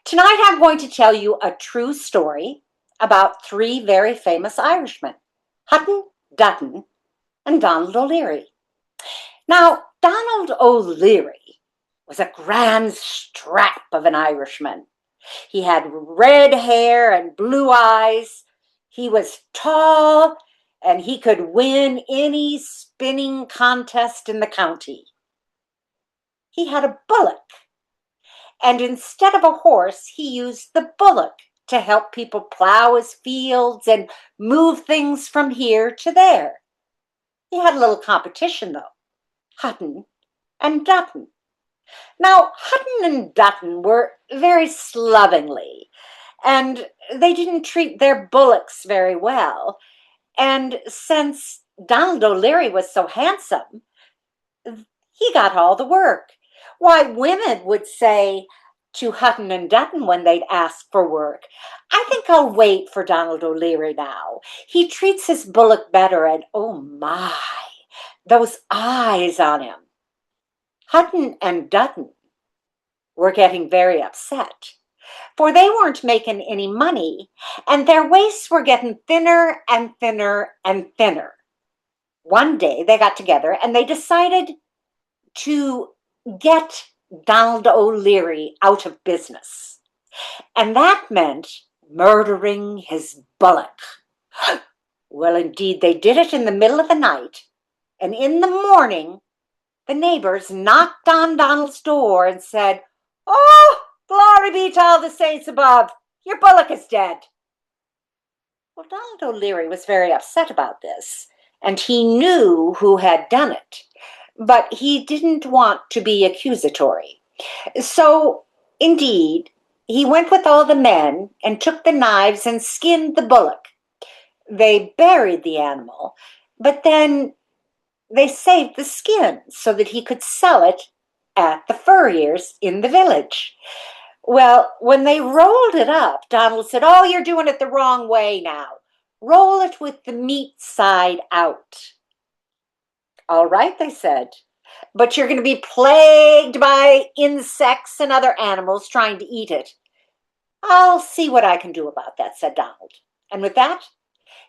Tonight I'm going to tell you a true story about three very famous Irishmen, Hutton, Dutton, and Donald O'Leary. Now, Donald O'Leary was a grand strap of an Irishman. He had red hair and blue eyes. He was tall, and he could win any spinning contest in the county. He had a bullock, and instead of a horse, he used the bullock to help people plow his fields and move things from here to there. He had a little competition, though, Hutton and Dutton. Now, Hutton and Dutton were very slovenly, and they didn't treat their bullocks very well. And since Donald O'Leary was so handsome, he got all the work. Why, women would say to Hutton and Dutton when they'd ask for work, "I think I'll wait for Donald O'Leary now. He treats his bullock better, and oh my, those eyes on him." Hutton and Dutton were getting very upset, for they weren't making any money, and their waists were getting thinner and thinner and thinner. One day they got together and they decided to get Donald O'Leary out of business. And that meant murdering his bullock. Well, indeed, they did it in the middle of the night. And in the morning, the neighbors knocked on Donald's door and said, "Oh, glory be to all the saints above. Your bullock is dead." Well, Donald O'Leary was very upset about this, and he knew who had done it. But he didn't want to be accusatory. So, indeed, he went with all the men and took the knives and skinned the bullock. They buried the animal, but then they saved the skin so that he could sell it at the furriers in the village. Well, when they rolled it up, Donald said, "Oh, you're doing it the wrong way now. Roll it with the meat side out." "All right," they said, "but you're going to be plagued by insects and other animals trying to eat it." "I'll see what I can do about that," said Donald. And with that,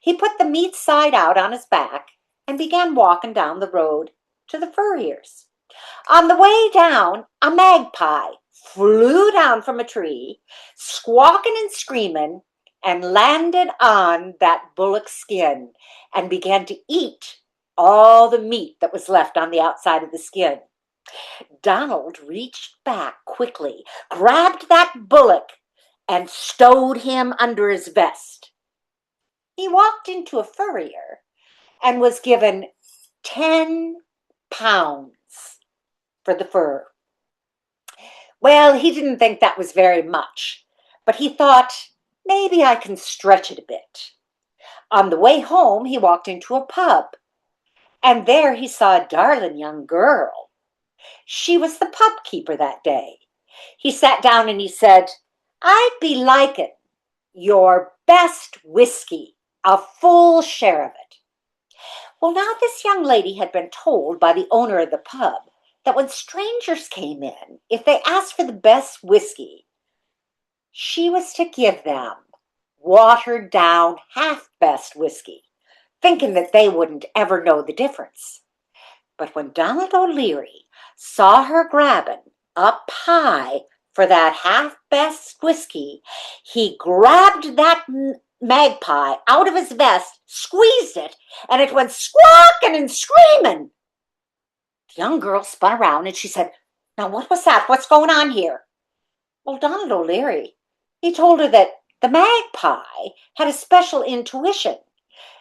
he put the meat side out on his back and began walking down the road to the furriers. On the way down, a magpie flew down from a tree, squawking and screaming, and landed on that bullock skin and began to eat all the meat that was left on the outside of the skin. Donald reached back quickly, grabbed that bullock, and stowed him under his vest. He walked into a furrier and was given 10 pounds for the fur. Well, he didn't think that was very much, but he thought, maybe I can stretch it a bit. On the way home, he walked into a pub, and there he saw a darling young girl. She was the pub keeper that day. He sat down and he said, "I'd be liking your best whiskey, a full share of it." Well, now this young lady had been told by the owner of the pub that when strangers came in, if they asked for the best whiskey, she was to give them watered down half-best whiskey, thinking that they wouldn't ever know the difference. But when Donald O'Leary saw her grabbing up high for that half-best whiskey, he grabbed that magpie out of his vest, squeezed it, and it went squawking and screaming. The young girl spun around and she said, "Now what was that? What's going on here?" Well, Donald O'Leary, he told her that the magpie had a special intuition,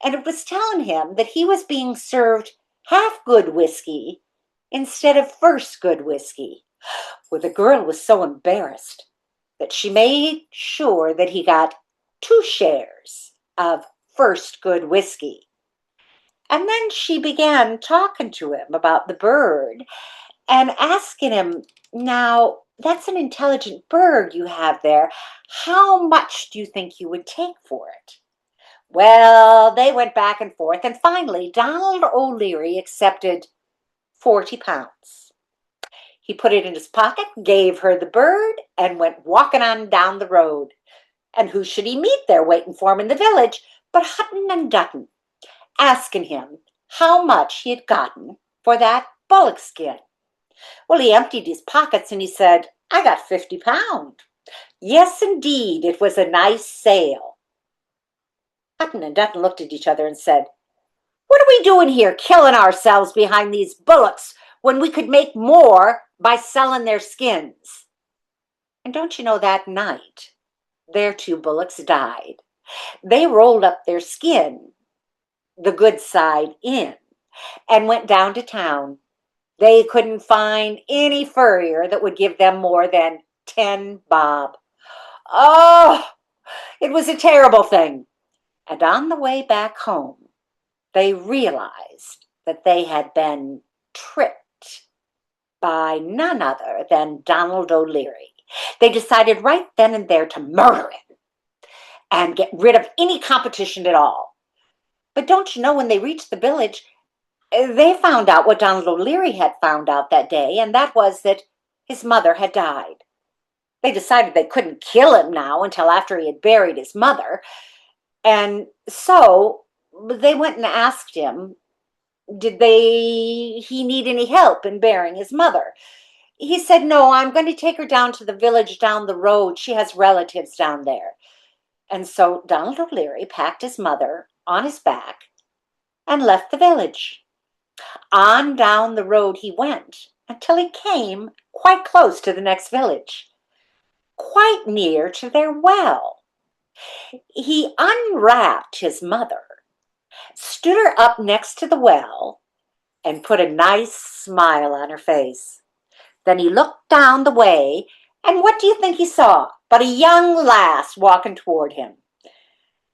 and it was telling him that he was being served half good whiskey instead of first good whiskey. Well, the girl was so embarrassed that she made sure that he got 2 shares of first good whiskey. And then she began talking to him about the bird and asking him, "Now, that's an intelligent bird you have there. How much do you think you would take for it?" Well, they went back and forth, and finally Donald O'Leary accepted 40 pounds. He put it in his pocket, gave her the bird, and went walking on down the road. And who should he meet there waiting for him in the village but Hutton and Dutton, asking him how much he had gotten for that bullock skin. Well, he emptied his pockets and he said, I got £50. Yes, indeed, it was a nice sale. Hutton and Dutton looked at each other and said, what are we doing here, killing ourselves behind these bullocks when we could make more by selling their skins? And don't you know, that night, their 2 bullocks died. They rolled up their skin, the good side in, and went down to town. They couldn't find any furrier that would give them more than 10 bob. Oh, it was a terrible thing. And on the way back home, they realized that they had been tricked by none other than Donald O'Leary. They decided right then and there to murder him and get rid of any competition at all. But don't you know, when they reached the village, they found out what Donald O'Leary had found out that day, and that was that his mother had died. They decided they couldn't kill him now until after he had buried his mother. And so they went and asked him, did he need any help in burying his mother? He said, no, I'm going to take her down to the village down the road. She has relatives down there. And so Donald O'Leary packed his mother on his back and left the village. On down the road he went until he came quite close to the next village, quite near to their well. He unwrapped his mother, stood her up next to the well, and put a nice smile on her face. Then he looked down the way, and what do you think he saw but a young lass walking toward him?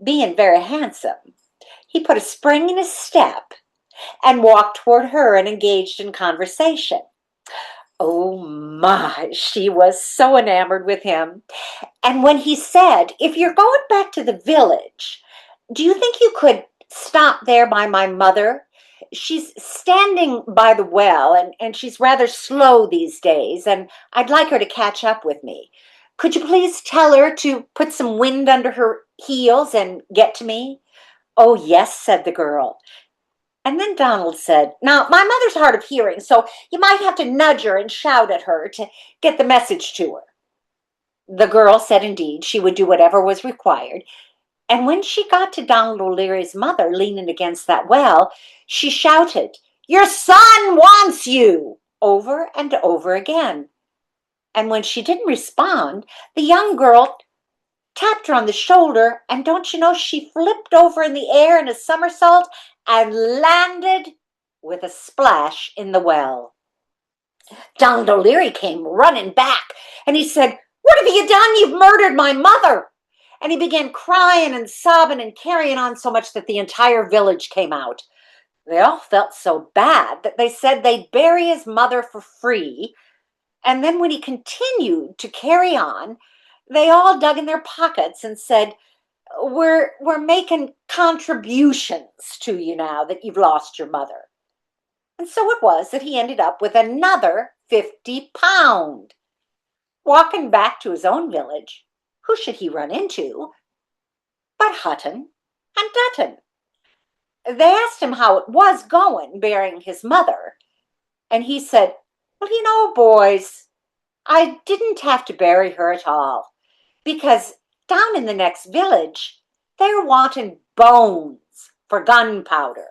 Being very handsome, he put a spring in his step and walked toward her and engaged in conversation. Oh my, she was so enamored with him. And when he said, if you're going back to the village, do you think you could stop there by my mother? She's standing by the well, and she's rather slow these days, and I'd like her to catch up with me. Could you please tell her to put some wind under her heels and get to me? Oh, yes, said the girl. And then Donald said, now, my mother's hard of hearing, so you might have to nudge her and shout at her to get the message to her. The girl said indeed she would do whatever was required. And when she got to Donald O'Leary's mother leaning against that well, she shouted, your son wants you, over and over again. And when she didn't respond, the young girl tapped her on the shoulder, and don't you know, she flipped over in the air in a somersault and landed with a splash in the well. Donald O'Leary came running back, and he said, what have you done? You've murdered my mother. And he began crying and sobbing and carrying on so much that the entire village came out. They all felt so bad that they said they'd bury his mother for free. And then when he continued to carry on, they all dug in their pockets and said, we're making contributions to you now that you've lost your mother. And so it was that he ended up with another £50. Walking back to his own village, who should he run into but Hutton and Dutton? They asked him how it was going burying his mother, and he said, well, you know, boys, I didn't have to bury her at all, because down in the next village, they're wanting bones for gunpowder.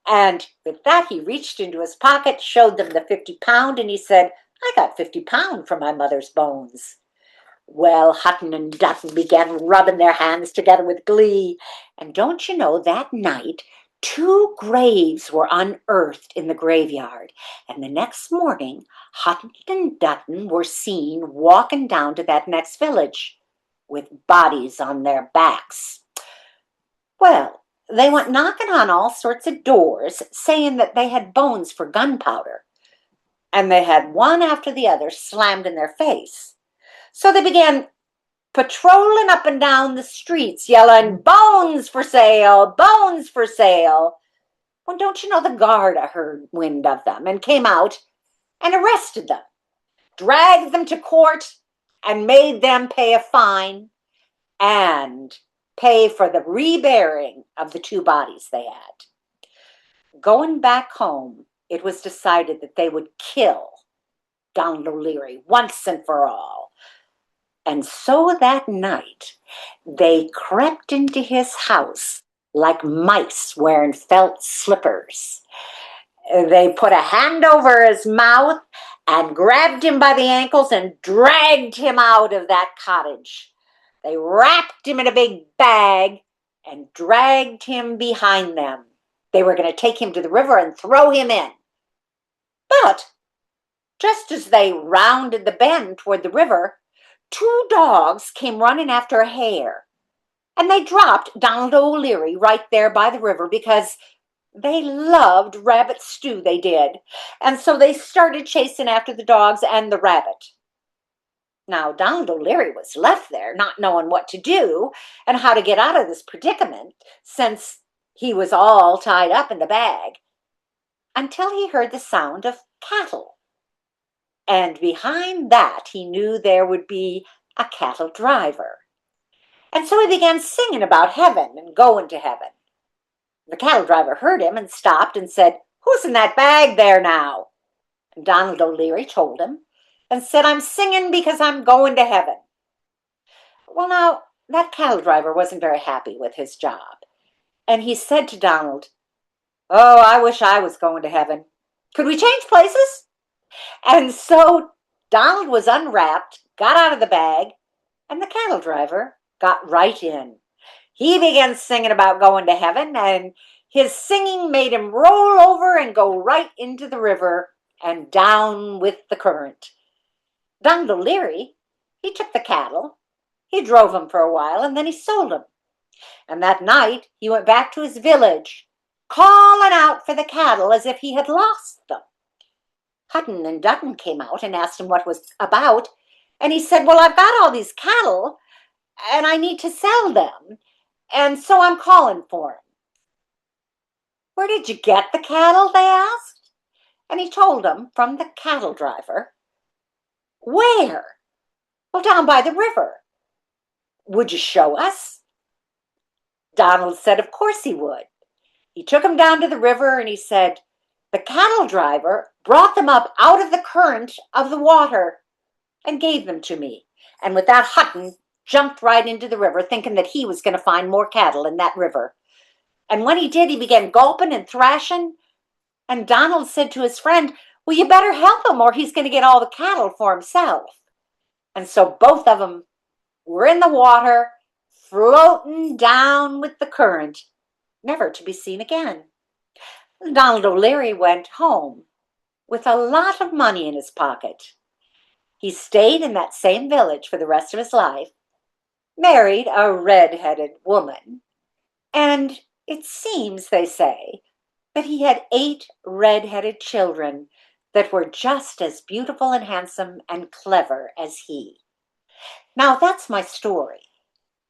And with that, he reached into his pocket, showed them the £50, and he said, I got £50 for my mother's bones. Well, Hutton and Dutton began rubbing their hands together with glee. And don't you know, that night, 2 graves were unearthed in the graveyard. And the next morning, Hutton and Dutton were seen walking down to that next village with bodies on their backs. Well, they went knocking on all sorts of doors, saying that they had bones for gunpowder. And they had one after the other slammed in their face. So they began patrolling up and down the streets, yelling, bones for sale, bones for sale. Well, don't you know, the Garda heard wind of them and came out and arrested them. dragged them to court and made them pay a fine and pay for the reburying of the two bodies they had. Going back home, it was decided that they would kill Donald O'Leary once and for all. And so that night, they crept into his house like mice wearing felt slippers. They put a hand over his mouth and grabbed him by the ankles and dragged him out of that cottage. They wrapped him in a big bag and dragged him behind them. They were going to take him to the river and throw him in. But just as they rounded the bend toward the river, two dogs came running after a hare. And they dropped Donald O'Leary right there by the river because they loved rabbit stew, they did. And so they started chasing after the dogs and the rabbit. Now, Donald O'Leary was left there, not knowing what to do and how to get out of this predicament, since he was all tied up in the bag, until he heard the sound of cattle. And behind that, he knew there would be a cattle driver. And so he began singing about heaven and going to heaven. The cattle driver heard him and stopped and said, "Who's in that bag there now?" And Donald O'Leary told him and said, "I'm singing because I'm going to heaven." Well, now, that cattle driver wasn't very happy with his job. And he said to Donald, "Oh, I wish I was going to heaven. Could we change places?" And so Donald was unwrapped, got out of the bag, and the cattle driver got right in. He began singing about going to heaven, and his singing made him roll over and go right into the river and down with the current. Donald O'Leary, he took the cattle, he drove them for a while, and then he sold them. And that night he went back to his village, calling out for the cattle as if he had lost them. Hutton and Dutton came out and asked him what was about, and he said, "Well, I've got all these cattle, and I need to sell them, and so I'm calling for them." "Where did you get the cattle?" they asked. And he told them from the cattle driver. "Where?" "Well, down by the river." "Would you show us?" Donald said of course he would. He took him down to the river and he said, "The cattle driver brought them up out of the current of the water and gave them to me." And with that, Hutton jumped right into the river, thinking that he was going to find more cattle in that river. And when he did, he began gulping and thrashing. And Donald said to his friend, "Well, you better help him or he's going to get all the cattle for himself." And so both of them were in the water, floating down with the current, never to be seen again. Donald O'Leary went home with a lot of money in his pocket. He stayed in that same village for the rest of his life, married a red-headed woman, and it seems, they say, that he had 8 red-headed children that were just as beautiful and handsome and clever as he. Now, that's my story,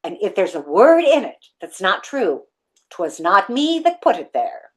and if there's a word in it that's not true, 'twas not me that put it there.